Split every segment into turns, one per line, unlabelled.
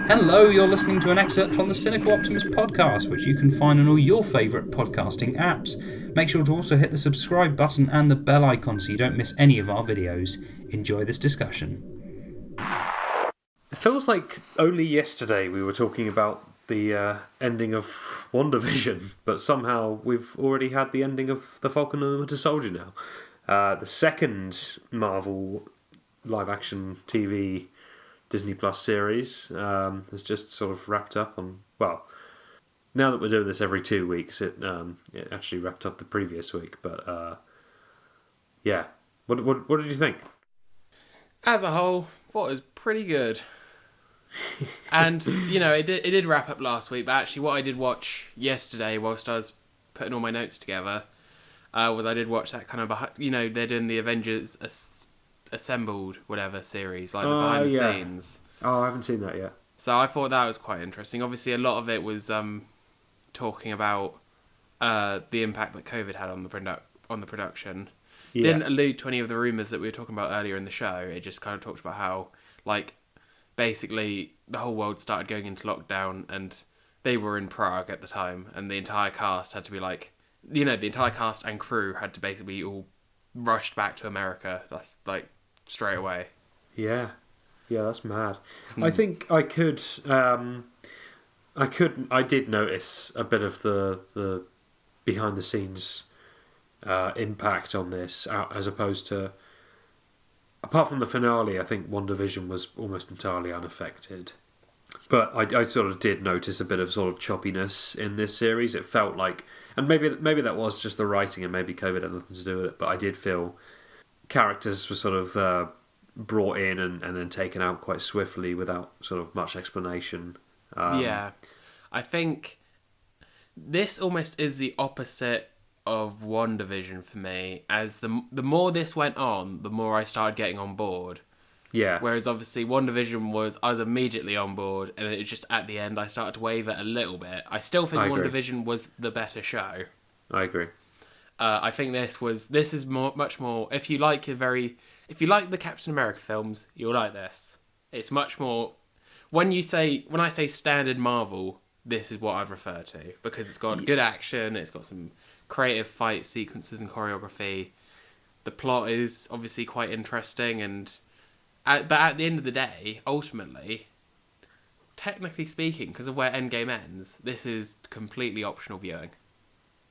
Hello, you're listening to an excerpt from the Cynical Optimist podcast, which you can find on all your favourite podcasting apps. Make sure to also hit the subscribe button and the bell icon so you don't miss any of our videos. Enjoy this discussion.
It feels like only yesterday we were talking about the ending of WandaVision, but somehow we've already had the ending of The Falcon and the Winter Soldier now. The second Marvel live-action TV Disney Plus series has just sort of wrapped up on... Well, now that we're doing this every 2 weeks, it actually wrapped up the previous week. But, yeah. What did you think?
As a whole, thought it was pretty good. And, you know, it did wrap up last week, but actually what I did watch yesterday whilst I was putting all my notes together was I did watch that kind of, you know, they're doing the Avengers Assembled, whatever series, like the behind the scenes.
Oh, I haven't seen that yet.
So I thought that was quite interesting. Obviously, a lot of it was talking about the impact that COVID had on the production. Yeah. Didn't allude to any of the rumours that we were talking about earlier in the show. It just kind of talked about how, like, basically the whole world started going into lockdown, and they were in Prague at the time, and the entire cast had to be like, you know, the entire cast and crew had to basically all rushed back to America. That's like straight away.
Yeah, that's mad. I think I did notice a bit of the behind the scenes impact on this, as opposed to, apart from the finale, I think WandaVision was almost entirely unaffected. But I sort of did notice a bit of sort of choppiness in this series. It felt like, and maybe that was just the writing, and maybe COVID had nothing to do with it, but I did feel characters were sort of brought in and then taken out quite swiftly without sort of much explanation.
Yeah. I think this almost is the opposite of WandaVision for me, as the more this went on, the more I started getting on board.
Yeah.
Whereas obviously WandaVision I was immediately on board, and it just at the end I started to waver a little bit. I still think WandaVision was the better show.
I agree.
I think this is much more. If you like the Captain America films, you'll like this. It's much more. When I say standard Marvel, this is what I'd refer to, because it's got good action, it's got some creative fight sequences and choreography. The plot is obviously quite interesting, but at the end of the day, ultimately, technically speaking, because of where Endgame ends, this is completely optional viewing.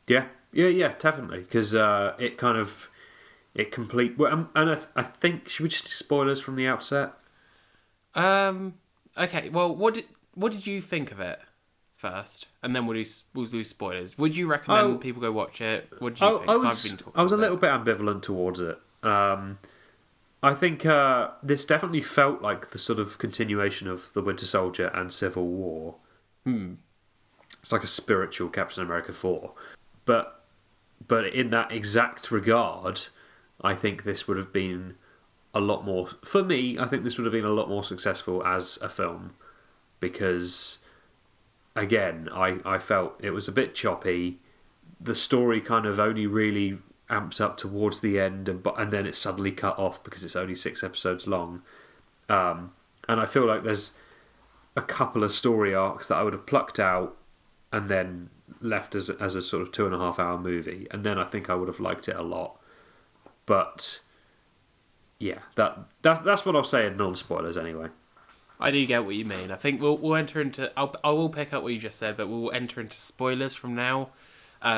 Yeah, definitely, because it complete. Well, and I think, should we just do spoilers from the outset?
Okay. Well, what did you think of it first, and then we'll do spoilers. Would you recommend people go watch it? What did you think?
I was a little bit ambivalent towards it. I think this definitely felt like the sort of continuation of the Winter Soldier and Civil War. It's like a spiritual Captain America 4. But in that exact regard, I think this would have been a lot more... For me, I think this would have been a lot more successful as a film. Because, again, I felt it was a bit choppy. The story kind of only really amped up towards the end, and then it suddenly cut off because it's only 6 episodes long. And I feel like there's a couple of story arcs that I would have plucked out and then left as a sort of 2.5 hour movie, and then I think I would have liked it a lot. But yeah, that's what I'll say in non-spoilers anyway.
I do get what you mean. I think we'll enter into... I will pick up what you just said, but we'll enter into spoilers from now.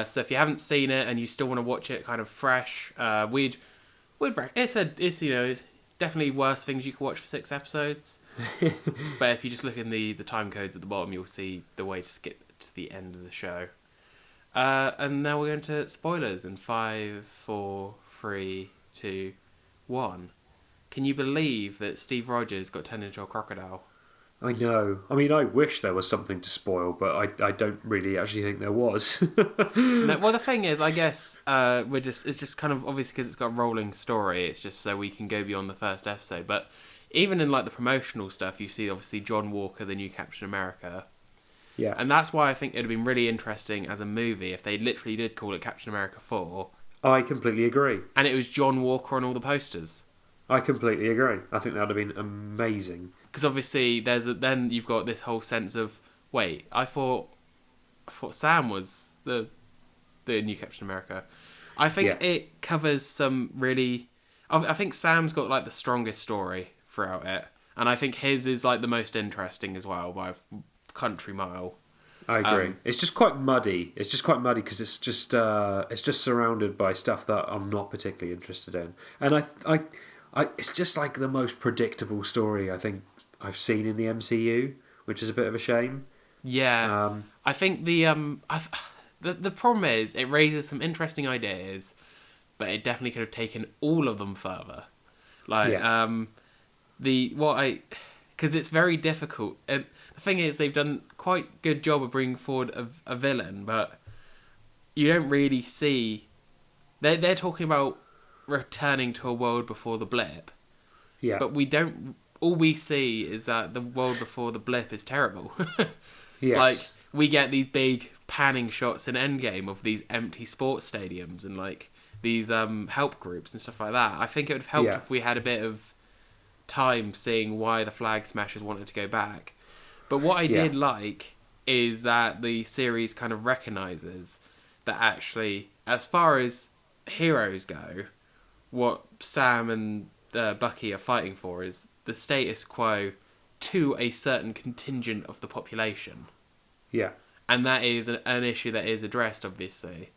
So if you haven't seen it and you still want to watch it kind of fresh, it's you know, definitely worse things you can watch for 6 episodes. But if you just look in the time codes at the bottom, you'll see the way to skip to the end of the show. And now we're going to spoilers in 5, 4, 3, 2, 1. Can you believe that Steve Rogers got turned into a crocodile?
I know. I mean, I wish there was something to spoil, but I don't really actually think there was.
No, well, the thing is, I guess it's just kind of obviously because it's got a rolling story. It's just so we can go beyond the first episode. But even in like the promotional stuff, you see obviously John Walker, the new Captain America.
Yeah.
And that's why I think it'd have been really interesting as a movie if they literally did call it Captain America 4.
I completely agree.
And it was John Walker on all the posters.
I completely agree. I think that would have been amazing.
because obviously then you've got this whole sense of, wait, I thought Sam was the new Captain America. I think it covers some really... I think Sam's got like the strongest story throughout it, and I think his is like the most interesting as well by a country mile.
I agree. It's just quite muddy. It's just quite muddy because it's just surrounded by stuff that I'm not particularly interested in, and I it's just like the most predictable story I think I've seen in the MCU, which is a bit of a shame.
Yeah, I think the problem is it raises some interesting ideas, but it definitely could have taken all of them further. Like because it's very difficult. And the thing is, they've done quite good job of bringing forward a villain, but you don't really see. They're talking about returning to a world before the blip.
Yeah.
But we don't. All we see is that the world before the blip is terrible.
Yes.
Like, we get these big panning shots in Endgame of these empty sports stadiums and like these help groups and stuff like that. I think it would have helped if we had a bit of time seeing why the Flag Smashers wanted to go back. But what I did like is that the series kind of recognises that actually, as far as heroes go, what Sam and Bucky are fighting for is the status quo to a certain contingent of the population.
Yeah.
And that is an issue that is addressed, obviously.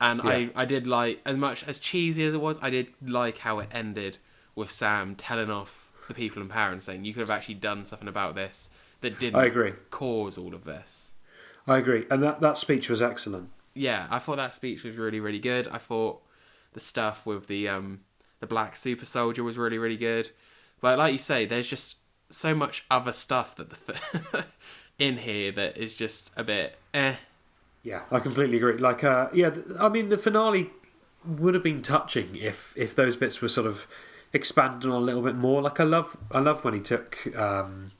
And I did like, as much as cheesy as it was, I did like how it ended with Sam telling off the people in power and saying, you could have actually done something about this that didn't cause all of this.
I agree. And that speech was excellent.
Yeah, I thought that speech was really, really good. I thought the stuff with the black super soldier was really, really good. But like you say, there's just so much other stuff that in here that is just a bit eh.
Yeah, I completely agree. Like, I mean, the finale would have been touching if those bits were sort of expanded on a little bit more. Like, I love when he took, the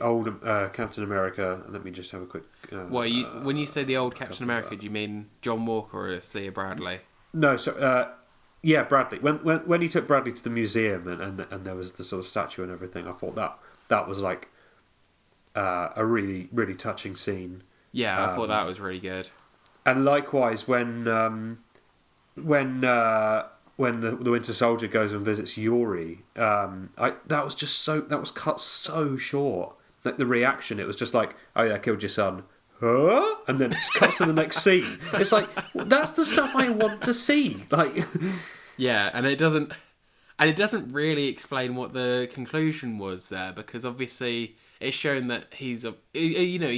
old Captain America. Let me just have a quick.
When you say the old Captain America, do you mean John Walker or Sia Bradley?
No, so Bradley. When he took Bradley to the museum and there was the sort of statue and everything, I thought that was like a really, really touching scene.
Yeah, I thought that was really good.
And likewise, when the Winter Soldier goes and visits Yuri, that was cut so short. Like the reaction, it was just like, "Oh yeah, I killed your son." Huh? And then it cuts to the next scene. It's like, that's the stuff I want to see. Like,
yeah, and it doesn't really explain what the conclusion was there, because obviously it's shown that he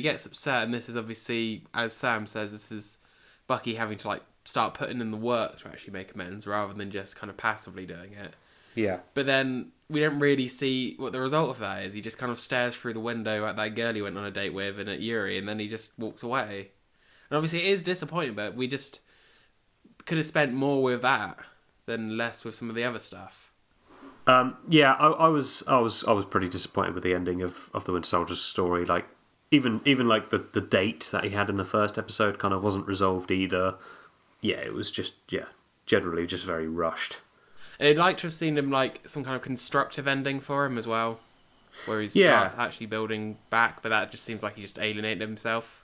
gets upset, and this is obviously, as Sam says, this is Bucky having to like start putting in the work to actually make amends rather than just kind of passively doing it.
Yeah.
But then we don't really see what the result of that is. He just kind of stares through the window at that girl he went on a date with and at Yuri, and then he just walks away. And obviously it is disappointing, but we just could have spent more with that than less with some of the other stuff.
I was pretty disappointed with the ending of the Winter Soldier's story. Like even like the date that he had in the first episode kind of wasn't resolved either. Yeah, it was just generally just very rushed.
I'd like to have seen him like some kind of constructive ending for him as well, where he starts actually building back, but that just seems like he just alienated himself.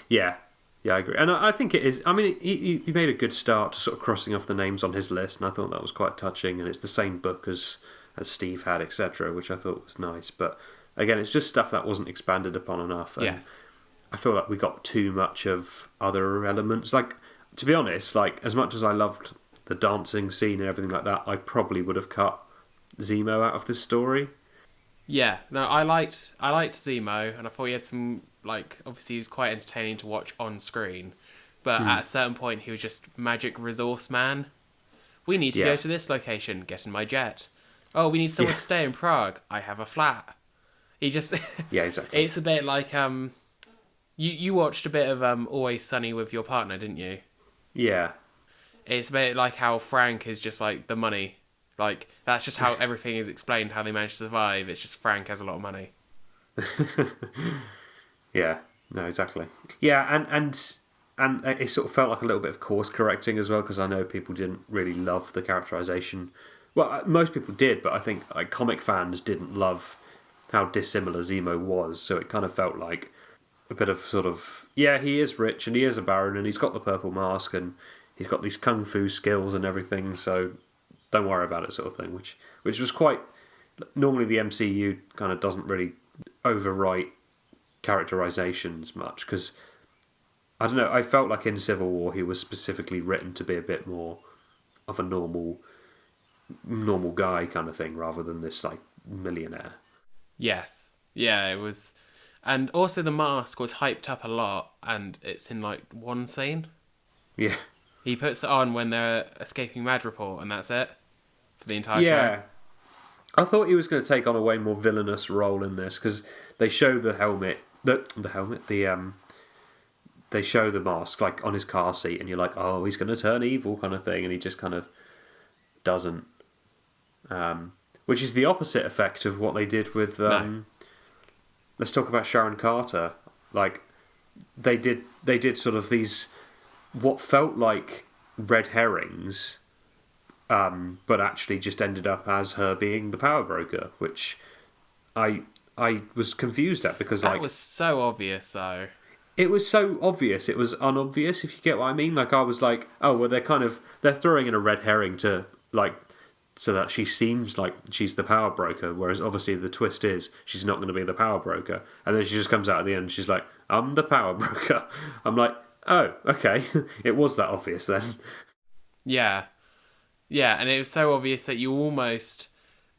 Yeah,
I agree, and I think it is. I mean, he made a good start to sort of crossing off the names on his list, and I thought that was quite touching. And it's the same book as Steve had, etc., which I thought was nice. But again, it's just stuff that wasn't expanded upon enough. And
yes,
I feel like we got too much of other elements. Like, to be honest, like as much as I loved the dancing scene and everything like that, I probably would have cut Zemo out of this story.
Yeah, no, I liked Zemo, and I thought he had some, like, obviously he was quite entertaining to watch on screen, but at a certain point he was just magic resource man. We need to go to this location, get in my jet. Oh, we need someone to stay in Prague. I have a flat. He just...
Yeah, exactly.
It's a bit like, you watched a bit of Always Sunny with your partner, didn't you?
Yeah.
It's a bit like how Frank is just like the money. Like, that's just how everything is explained, how they manage to survive. It's just Frank has a lot of money.
Yeah, no, exactly. Yeah, and it sort of felt like a little bit of course correcting as well, because I know people didn't really love the characterization Well, most people did, but I think like comic fans didn't love how dissimilar Zemo was, so it kind of felt like a bit of sort of, yeah, he is rich and he is a baron and he's got the purple mask and he's got these kung fu skills and everything, so don't worry about it, sort of thing, which was quite... Normally the MCU kind of doesn't really overwrite characterizations much, because, I don't know, I felt like in Civil War he was specifically written to be a bit more of a normal guy kind of thing, rather than this, like, millionaire.
Yes. Yeah, it was... And also the mask was hyped up a lot, and it's in, like, one scene.
Yeah.
He puts it on when they're escaping Mad Report, and that's it for the entire show.
I thought he was going to take on a way more villainous role in this, because they show the helmet, they show the mask like on his car seat, and you're like, oh, he's going to turn evil kind of thing, and he just kind of doesn't. Which is the opposite effect of what they did with. Let's talk about Sharon Carter. Like they did sort of these what felt like red herrings. But actually just ended up as her being the power broker, which I was confused at, because
that was so obvious though.
It was so obvious, it was unobvious, if you get what I mean. Like I was like, oh well, they're throwing in a red herring to like so that she seems like she's the power broker, whereas obviously the twist is she's not going to be the power broker, and then she just comes out at the end and she's like, I'm the power broker. I'm like, oh, okay. It was that obvious then.
Yeah. Yeah, and it was so obvious that you almost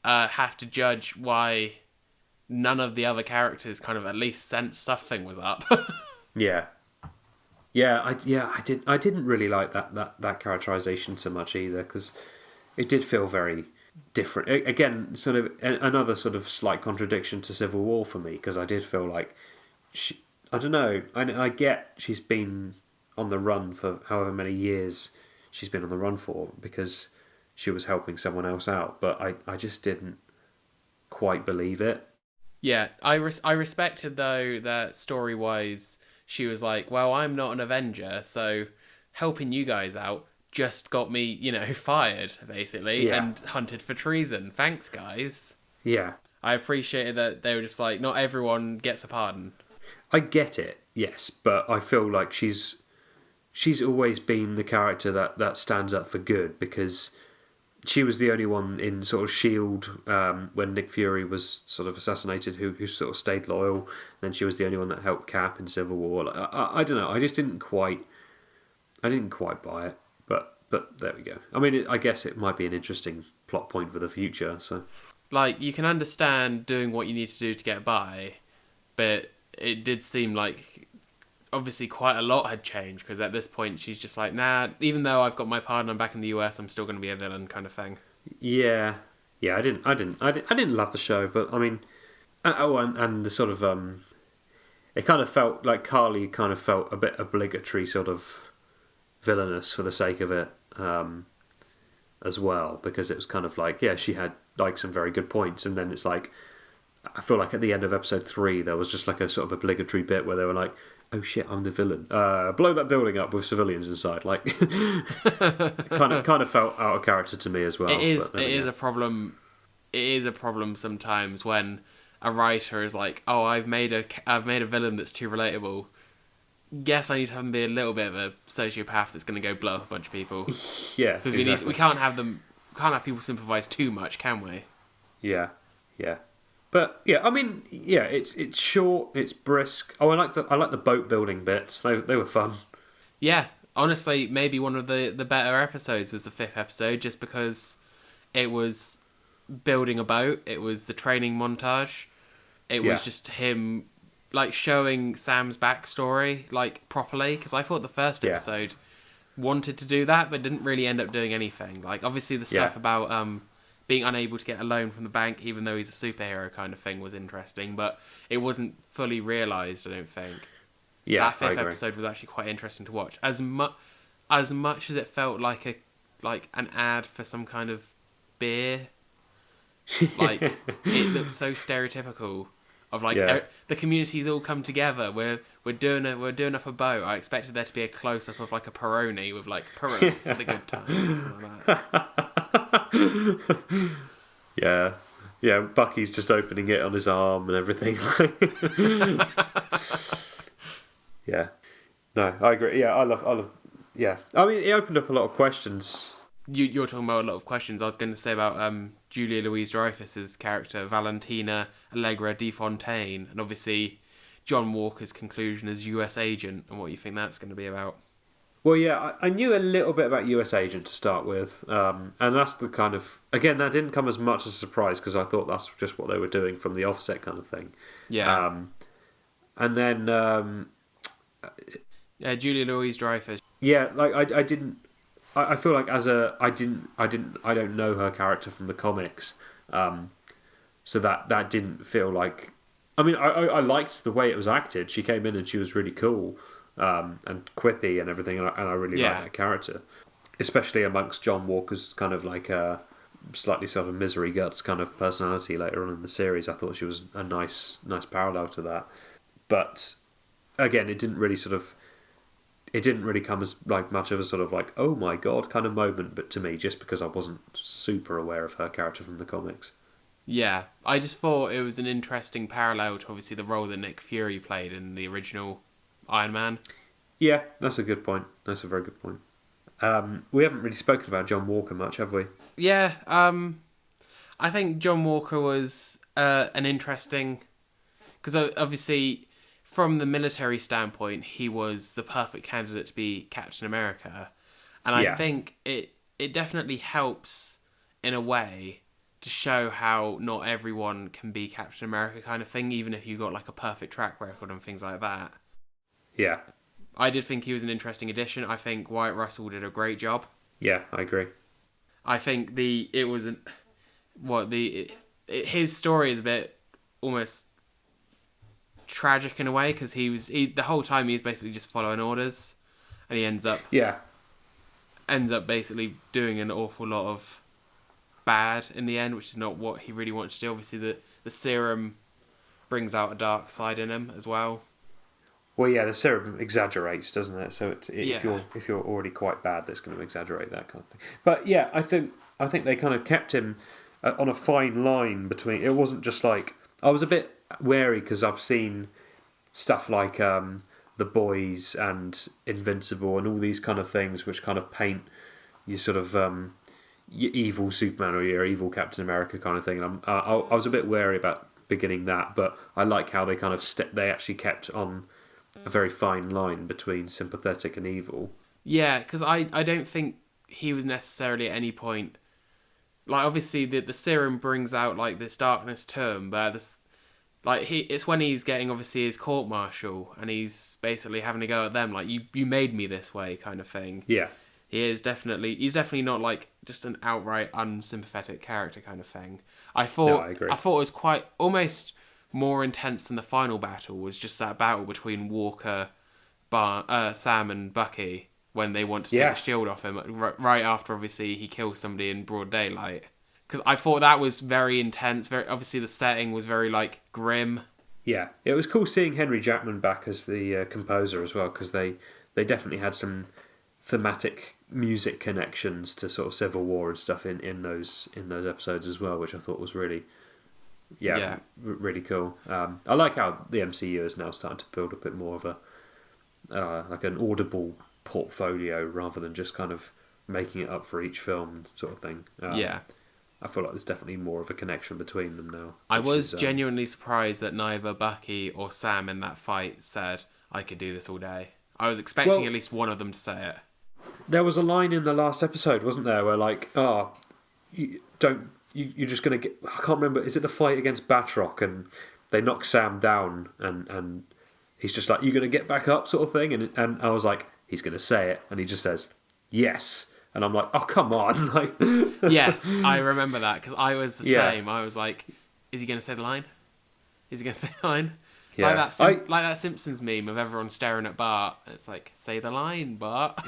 have to judge why none of the other characters kind of at least sensed something was up.
I didn't really like that characterization so much either, because it did feel very different. Again, sort of another sort of slight contradiction to Civil War for me, because I did feel like I don't know. I get she's been on the run for however many years she's been on the run for, because she was helping someone else out, but I just didn't quite believe it.
Yeah, I respected, though, that story-wise, she was like, well, I'm not an Avenger, so helping you guys out just got me, fired, basically, and hunted for treason. Thanks, guys.
Yeah.
I appreciated that they were just like, not everyone gets a pardon.
I get it, yes, but I feel like she's always been the character that stands up for good, because she was the only one in sort of S.H.I.E.L.D. When Nick Fury was sort of assassinated who sort of stayed loyal. Then she was the only one that helped Cap in Civil War. I don't know. I just didn't quite buy it. But there we go. I mean, I guess it might be an interesting plot point for the future. So,
like, you can understand doing what you need to do to get by, but it did seem like obviously quite a lot had changed, because at this point she's just like, nah, even though I've got my pardon, I'm back in the US, I'm still going to be a villain kind of thing.
Yeah. I didn't love the show, but I mean, and the sort of it kind of felt like Carly kind of felt a bit obligatory, sort of villainous for the sake of it, as well, because it was kind of like, yeah, she had like some very good points, and then it's like, I feel like at the end of episode 3 there was just like a sort of obligatory bit where they were like, oh shit, I'm the villain. Blow that building up with civilians inside. Like, kind of felt out of character to me as well.
It is a problem. It is a problem sometimes when a writer is like, oh, I've made a villain that's too relatable. Guess I need to have them be a little bit of a sociopath that's going to go blow up a bunch of people.
Yeah,
because
exactly.
we can't have people sympathise too much, can we?
Yeah. But yeah, I mean, yeah, it's short, it's brisk. Oh, I like the boat building bits. They were fun.
Yeah, honestly, maybe one of the better episodes was the 5th episode, just because it was building a boat. It was the training montage. It was just him like showing Sam's backstory like properly, because I thought the first episode wanted to do that but didn't really end up doing anything. Like obviously the stuff about being unable to get a loan from the bank even though he's a superhero kind of thing was interesting, but it wasn't fully realised, I don't think.
Yeah,
that 5th episode was actually quite interesting to watch. As much as it felt like an ad for some kind of beer. Like it looked so stereotypical of like the community's all come together. We're doing up a boat. I expected there to be a close up of like a Peroni with like Peroni for the good times or something like that.
Yeah. Yeah, Bucky's just opening it on his arm and everything. Yeah. No, I agree. Yeah, I love. Yeah, I mean, it opened up a lot of questions.
You're talking about a lot of questions. I was going to say about Julia Louis-Dreyfus's character, Valentina Allegra de Fontaine, and obviously John Walker's conclusion as US agent, and what you think that's going to be about.
Well, yeah, I knew a little bit about US Agent to start with, and that's the kind of... Again, that didn't come as much as a surprise, because I thought that's just what they were doing from the offset kind of thing.
Yeah.
And then...
yeah, Julia Louis-Dreyfus.
Yeah, like, I didn't... I feel like as a... I don't know her character from the comics, so that didn't feel like... I mean, I liked the way it was acted. She came in and she was really cool. And quippy and everything, and I really like that character, especially amongst John Walker's kind of like a slightly sort of misery guts kind of personality later on in the series. I thought she was a nice parallel to that, but again, it didn't really come as like much of a sort of like, oh my god kind of moment, but to me, just because I wasn't super aware of her character from the comics.
Yeah, I just thought it was an interesting parallel to obviously the role that Nick Fury played in the original Iron Man.
Yeah, that's a good point. That's a very good point. We haven't really spoken about John Walker much, have we?
Yeah, I think John Walker was an interesting... Because obviously, from the military standpoint, he was the perfect candidate to be Captain America. And I think it definitely helps, in a way, to show how not everyone can be Captain America kind of thing, even if you've got like a perfect track record and things like that.
Yeah.
I did think he was an interesting addition. I think Wyatt Russell did a great job.
Yeah, I agree.
I think his story is a bit almost tragic in a way, because the whole time he's basically just following orders, and he ends up basically doing an awful lot of bad in the end, which is not what he really wants to do. Obviously, the serum brings out a dark side in him as well.
Well, yeah, the serum exaggerates, doesn't it? So if you're already quite bad, that's going to exaggerate that kind of thing. But yeah, I think they kind of kept him on a fine line between. It wasn't just like, I was a bit wary because I've seen stuff like The Boys and Invincible and all these kind of things, which kind of paint you sort of your evil Superman or your evil Captain America kind of thing. And I was a bit wary about beginning that, but I like how they kind of they actually kept on a very fine line between sympathetic and evil. Yeah,
because I don't think he was necessarily at any point... Like, obviously, the serum brings out, like, this darkness to him, but it's when he's getting, obviously, his court-martial, and he's basically having to go at them, like, you made me this way, kind of thing.
Yeah.
He's definitely not, like, just an outright unsympathetic character kind of thing. I agree. I thought it was quite... almost... more intense than the final battle was just that battle between Walker, Sam and Bucky when they want to take the shield off him right after obviously he kills somebody in broad daylight. Because I thought that was very intense. Very obviously the setting was very like grim.
Yeah, it was cool seeing Henry Jackman back as the composer as well, because they definitely had some thematic music connections to sort of Civil War and stuff in those episodes as well, which I thought was really. Really cool. I like how the MCU is now starting to build a bit more of a like an audible portfolio rather than just kind of making it up for each film sort of thing. I feel like there's definitely more of a connection between them now.
I was genuinely surprised that neither Bucky or Sam in that fight said, "I could do this all day." I was expecting at least one of them to say it.
There was a line in the last episode, wasn't there, where like, you're just going to get... I can't remember. Is it the fight against Batroc? And they knock Sam down and he's just like, you're going to get back up sort of thing? And I was like, he's going to say it. And he just says, yes. And I'm like, oh, come on. Like,
yes, I remember that because I was the same. I was like, is he going to say the line? Is he going to say the line? Yeah. Like that Simpsons meme of everyone staring at Bart. It's like, say the line, Bart.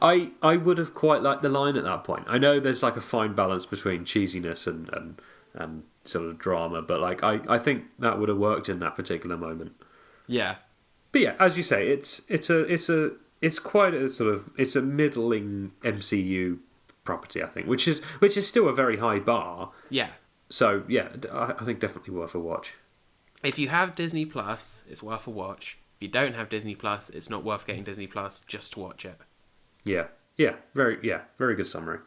I would have quite liked the line at that point. I know there's like a fine balance between cheesiness and sort of drama, but like I think that would have worked in that particular moment.
Yeah.
But yeah, as you say, it's quite a sort of, it's a middling MCU property, I think, which is still a very high bar.
Yeah.
So yeah, I think definitely worth a watch. If
you have Disney Plus, it's worth a watch. If you don't have Disney Plus, it's not worth getting Disney Plus just to watch it.
Yeah, very good summary.